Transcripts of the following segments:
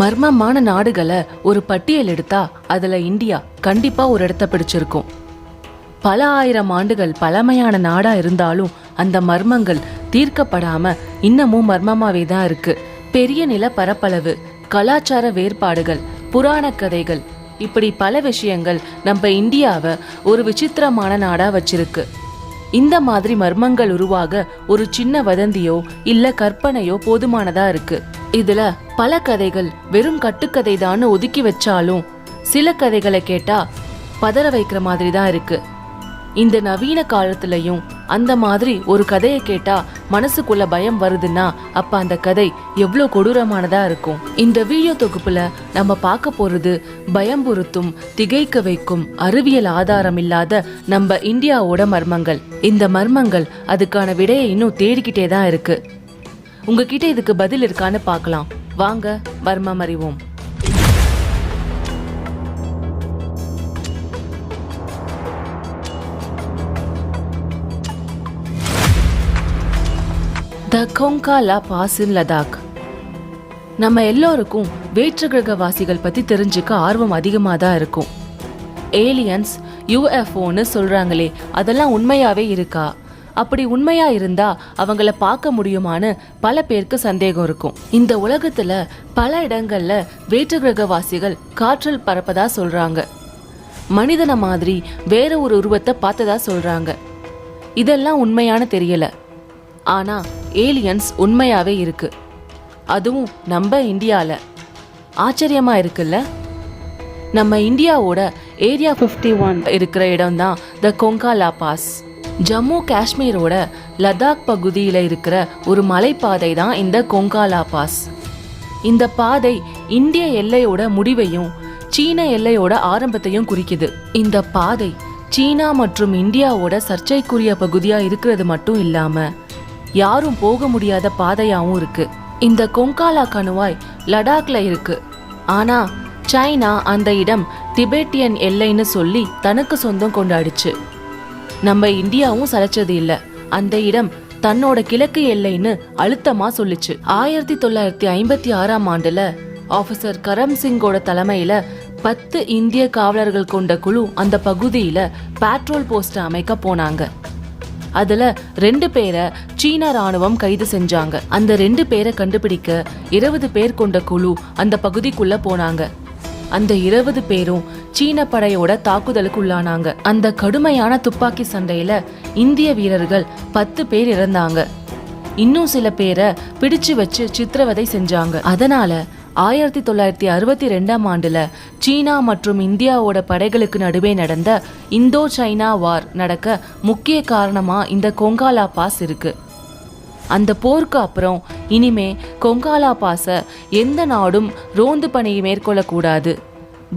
மர்மமான நாடுகளை ஒரு பட்டியல் எடுத்தா அதுல இந்தியா கண்டிப்பா ஒரு இடத்த பிடிச்சிருக்கும். பல ஆயிரம் ஆண்டுகள் பழமையான நாடா இருந்தாலும் அந்த மர்மங்கள் தீர்க்கப்படாம இன்னமும் மர்மமாவே தான் இருக்கு. பெரிய நில பரப்பளவு, கலாச்சார வேறுபாடுகள், புராண கதைகள், இப்படி பல விஷயங்கள் நம்ம இந்தியாவை ஒரு விசித்திரமான நாடா வச்சிருக்கு. இந்த மாதிரி மர்மங்கள் உருவாக ஒரு சின்ன வதந்தியோ இல்ல கற்பனையோ போதுமானதா இருக்கு. இதுல பல கதைகள் வெறும் கட்டுக்கதை தான் ஒதுக்கி வச்சாலும் சில கதைகளை கேட்டா பதற வைக்கிற மாதிரி தான் இருக்கு. இந்த நவீன காலத்திலையும் அந்த மாதிரி ஒரு கதையை கேட்டா மனசுக்குள்ள பயம் வருதுன்னா அப்ப அந்த கதை எவ்வளோ கொடூரமானதா இருக்கும். இந்த வீடியோ தொகுப்புல நம்ம பார்க்க போறது பயம்புறுத்தும், திகைக்க வைக்கும், அறிவியல் ஆதாரம் இல்லாத நம்ம இந்தியாவோட மர்மங்கள். இந்த மர்மங்கள் அதுக்கான விடையை இன்னும் தேடிக்கிட்டே தான் இருக்கு. உங்ககிட்ட இதுக்கு பதில் இருக்கான்னு பார்க்கலாம். வாங்க மர்மம் அறிவோம். த கொங்கா லா பாஸ் இன் லடாக். நம்ம எல்லோருக்கும் வேற்று கிரகவாசிகள் பத்தி தெரிஞ்சுக்க ஆர்வம் அதிகமாக தான் இருக்கும். ஏலியன்ஸ், யூஎஃப்ஓன்னு சொல்றாங்களே, அதெல்லாம் உண்மையாவே இருக்கா? அப்படி உண்மையா இருந்தா அவங்கள பார்க்க முடியுமான்னு பல பேருக்கு சந்தேகம் இருக்கும். இந்த உலகத்துல பல இடங்கள்ல வேற்று கிரகவாசிகள் காற்றில் பறப்பதா சொல்றாங்க. மனிதன மாதிரி வேற ஒரு உருவத்தை பார்த்ததா சொல்றாங்க. இதெல்லாம் உண்மையான தெரியல. ஆனா ஏலியன்ஸ் உண்மையாவே இருக்கு, அதுவும் நம்ம இந்தியால. ஆச்சரியமா இருக்குல்ல? நம்ம இந்தியாவோட ஏரியா 51 இருக்கிற இடம் தான் த கொங்கா லா பாஸ். ஜம்மு காஷ்மீரோட லடாக் பகுதியில இருக்கிற ஒரு மலைப்பாதை தான் இந்த கொங்கா லா பாஸ். இந்த பாதை இந்திய எல்லையோட முடிவையும் சீன எல்லையோட ஆரம்பத்தையும் குறிக்குது. இந்த பாதை சீனா மற்றும் இந்தியாவோட சர்ச்சைக்குரிய பகுதியா இருக்கிறது மட்டும் இல்லாம யாரும் போக முடியாத பாதையாவும் இருக்கு. இந்த கொங்காலா கணுவாய் லடாக்ல இருக்கு. ஆனா சைனா அந்த இடம் திபெத்தியன் எல்லைன்னு சொல்லி தனக்கு சொந்தம் கொண்டாடிச்சு. நம்ம இந்தியாவும் சளைச்சது இல்ல, அந்த இடம் தன்னோட கிழக்கு எல்லைன்னு அழுத்தமா சொல்லிச்சு. 1956ஆம் ஆண்டுல ஆபீசர் கரம் சிங்கோட தலைமையில 10 இந்திய காவலர்கள் கொண்ட குழு அந்த பகுதியில பேட்ரோல் போஸ்ட் அமைக்க போனாங்க. அதுல 2 பேரை சீன ராணுவம் கைது செஞ்சாங்க. அந்த 2 பேரை கண்டுபிடிக்க 20 பேர் கொண்ட குழு அந்த பகுதிக்குள்ள போனாங்க. அந்த 20 பேரும் சீன படையோட தாக்குதலுக்கு உள்ளானாங்க. அந்த கடுமையான துப்பாக்கி சண்டையில இந்திய வீரர்கள் 10 பேர் இறந்தாங்க. இன்னும் சில பேரை பிடிச்சு வச்சு சித்திரவதை செஞ்சாங்க. அதனால 1962ஆம் ஆண்டுல சீனா மற்றும் இந்தியாவோட படைகளுக்கு நடுவே நடந்த இந்தோ சைனா வார் நடக்க முக்கிய காரணமா இந்த கொங்கா லா பாஸ் இருக்கு. அந்த போருக்கு அப்புறம் இனிமே கொங்கா லா பாஸை எந்த நாடும் ரோந்து பணியை மேற்கொள்ளக்கூடாது,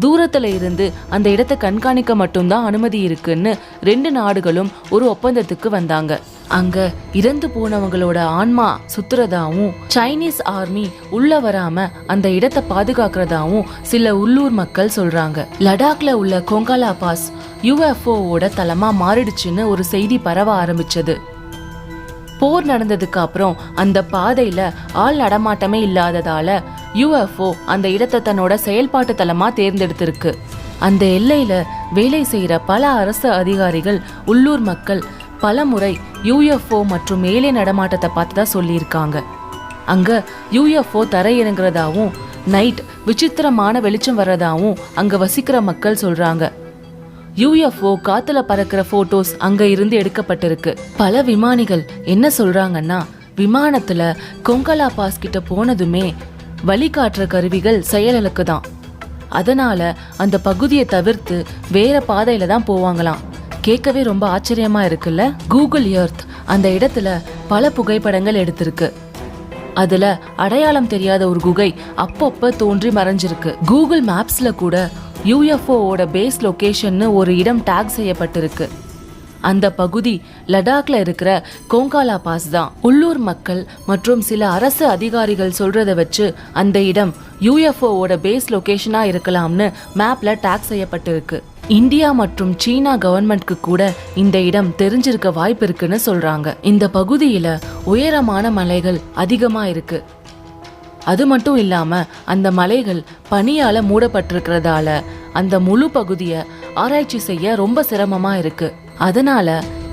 தூரத்துல இருந்து அந்த இடத்தை கண்காணிக்க மட்டும்தான் அனுமதி இருக்குன்னு 2 நாடுகளும் ஒரு ஒப்பந்தத்துக்கு வந்தாங்க. அங்க இறந்து போனவங்களோட ஆன்மா சுத்துறதாவும் சைனீஸ் ஆர்மி உள்ள வராம அந்த இடத்தை பாதுகாக்கிறதாவும் சில உள்ளூர் மக்கள் சொல்றாங்க. லடாக்ல உள்ள கொங்கா லா பாஸ் யூஎஃப்ஓவோட தளமா மாறிடுச்சுன்னு ஒரு செய்தி பரவ ஆரம்பிச்சது. போர் நடந்ததுக்கு அப்புறம் அந்த பாதையில ஆள் நடமாட்டமே இல்லாததால யூஎஃப்ஓ அந்த இடத்தை தன்னோட செயல்பாட்டு தளமா தேர்ந்தெடுத்திருக்கு. அந்த எல்லையில வேலை செய்யற பல அரசு அதிகாரிகள், உள்ளூர் மக்கள் பல முறை யூஎஃப்ஓ மற்றும் மேலே நடமாட்டத்தை பார்த்துதா சொல்லியிருக்காங்க. அங்க யூஎஃப்ஓ தரையிறங்குறதாவும் நைட் விசித்திரமான வெளிச்சம் வர்றதாவும் அங்க வசிக்கிற மக்கள் சொல்றாங்க. யூஎஃப்ஓ காத்துல பறக்கிற போட்டோஸ் அங்க இருந்து எடுக்கப்பட்டிருக்கு. பல விமானிகள் என்ன சொல்றாங்கன்னா, விமானத்துல கொங்கா லா பாஸ் கிட்ட போனதுமே வழிகாட்டுற கருவிகள் செயலிழக்குதான். அதனால அந்த பகுதியை தவிர்த்து வேற பாதையில தான் போவாங்களாம். கேட்கவே ரொம்ப ஆச்சரியமா இருக்குல்ல? கூகுள் எர்த் அந்த இடத்துல பல புகைப்படங்கள் எடுத்திருக்கு. அதுல அடையாளம் தெரியாத ஒரு குகை அப்பப்ப தோன்றி மறைஞ்சிருக்கு. கூகுள் மேப்ஸ்ல கூட யூஎஃப்ஓவோட பேஸ் லொகேஷன்னு ஒரு இடம் டேக் செய்யப்பட்டிருக்கு. அந்த பகுதி லடாக்ல இருக்கிற கொங்கா லா பாஸ் தான். உள்ளூர் மக்கள் மற்றும் சில அரசு அதிகாரிகள் சொல்றதை வச்சு அந்த இடம் யூஎஃப்ஓவோட பேஸ் லொகேஷனா இருக்கலாம்னு மேப்ல டேக் செய்யப்பட்டிருக்கு. இந்தியா மற்றும் சீனா கவர்மெண்ட்க்கு கூட இந்த இடம் தெரிஞ்சிருக்க வாய்ப்பு இருக்குன்னு சொல்றாங்க. இந்த பகுதியில உயரமான மலைகள் அதிகமா இருக்கு. அது மட்டும் இல்லாம அந்த மலைகள் பனியால மூடப்பட்டிருக்கிறதால அந்த முழு பகுதியை ஆராய்ச்சி செய்ய ரொம்ப சிரமமா இருக்கு. அதனால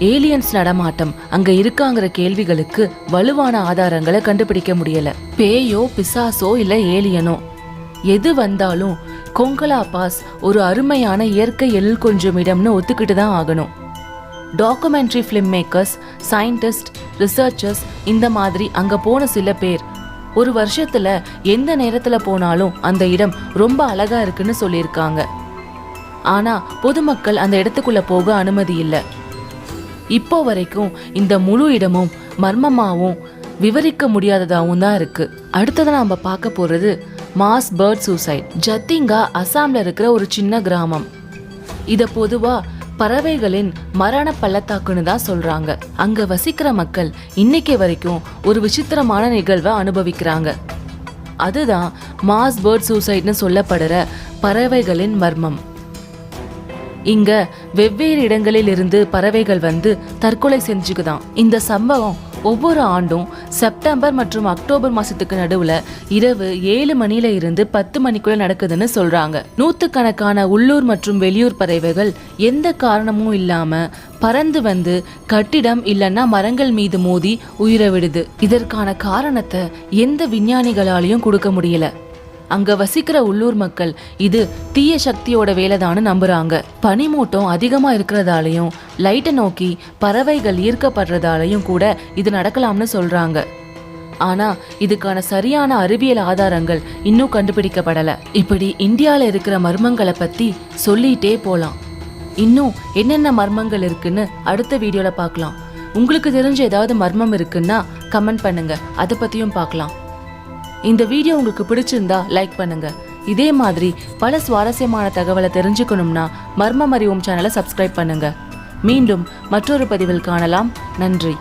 ஏலியன்ஸ் நடமாட்டம் அங்க இருக்காங்கிற கேள்விகளுக்கு வலுவான ஆதாரங்களை கண்டுபிடிக்க முடியல. பேயோ பிசாசோ இல்ல ஏலியனோ எது வந்தாலும் கொங்கலா பாஸ் ஒரு அருமையான இயற்கை எழில் கொஞ்சம் இடம்னு ஒத்துக்கிட்டு தான் ஆகணும். Documentary film makers, scientist, researchers இந்த மாதிரி அங்க போன சில பேர் ஒரு வருஷத்துல எந்த நேரத்துல போனாலும் அந்த இடம் ரொம்ப அழகா இருக்குன்னு சொல்லியிருக்காங்க. ஆனா பொதுமக்கள் அந்த இடத்துக்குள்ள போக அனுமதி இல்லை. இப்போ வரைக்கும் இந்த முழு இடமும் மர்மமாவும் விவரிக்க முடியாததாகவும் தான் இருக்கு. அடுத்ததை நாம பார்க்க போறது மாஸ் பேர்ட் சூசைட். ஜத்திங்கா அசாம்ல இருக்கிற ஒரு சின்ன கிராமம். இத பொதுவா பறவைகளின் மரண பள்ளத்தாக்குன்னு தான் சொல்றாங்க. அங்க வசிக்கிற மக்கள் இன்னைக்கு வரைக்கும் ஒரு விசித்திரமான நிகழ்வை அனுபவிக்கிறாங்க. அதுதான் மாஸ் பேர்ட் சூசைட்னு சொல்லப்படுற பறவைகளின் மர்மம். இங்க வெவ்வேறு இடங்களில் இருந்து பறவைகள் வந்து தற்கொலை செஞ்சுக்குதான். இந்த சம்பவம் ஒவ்வொரு ஆண்டும் செப்டம்பர் மற்றும் அக்டோபர் மாசத்துக்கு நடுவுல இரவு 7 மணில இருந்து 10 மணிக்குள்ள நடக்குதுன்னு சொல்றாங்க. நூத்துக்கணக்கான உள்ளூர் மற்றும் வெளியூர் பறவைகள் எந்த காரணமும் இல்லாம பறந்து வந்து கட்டிடம் இல்லைன்னா மரங்கள் மீது மோதி உயிரை விடுது. இதற்கான காரணத்தை எந்த விஞ்ஞானிகளாலையும் கொடுக்க முடியல. அங்க வசிக்கிற உள்ளூர் மக்கள் இது தீய சக்தியோட வேலைதான்னு நம்புறாங்க. பனிமூட்டம் அதிகமா இருக்கிறதாலையும் லைட்டை நோக்கி பறவைகள் ஈர்க்கப்படுறதாலையும் கூட இது நடக்கலாம்னு சொல்றாங்க. ஆனா இதுக்கான சரியான அறிவியல் ஆதாரங்கள் இன்னும் கண்டுபிடிக்கப்படல. இப்படி இந்தியால இருக்கிற மர்மங்களை பத்தி சொல்லிட்டே போலாம். இன்னும் என்னென்ன மர்மங்கள் இருக்குன்னு அடுத்த வீடியோல பார்க்கலாம். உங்களுக்கு தெரிஞ்ச ஏதாவது மர்மம் இருக்குன்னா கமெண்ட் பண்ணுங்க, அதை பத்தியும் பார்க்கலாம். இந்த வீடியோ உங்களுக்கு பிடிச்சிருந்தா லைக் பண்ணுங்க. இதே மாதிரி பல சுவாரஸ்யமான தகவலை தெரிஞ்சுக்கணும்னா மர்மம் அறிவோம் சேனலை சப்ஸ்கிரைப் பண்ணுங்க. மீண்டும் மற்றொரு பதிவில் காணலாம். நன்றி.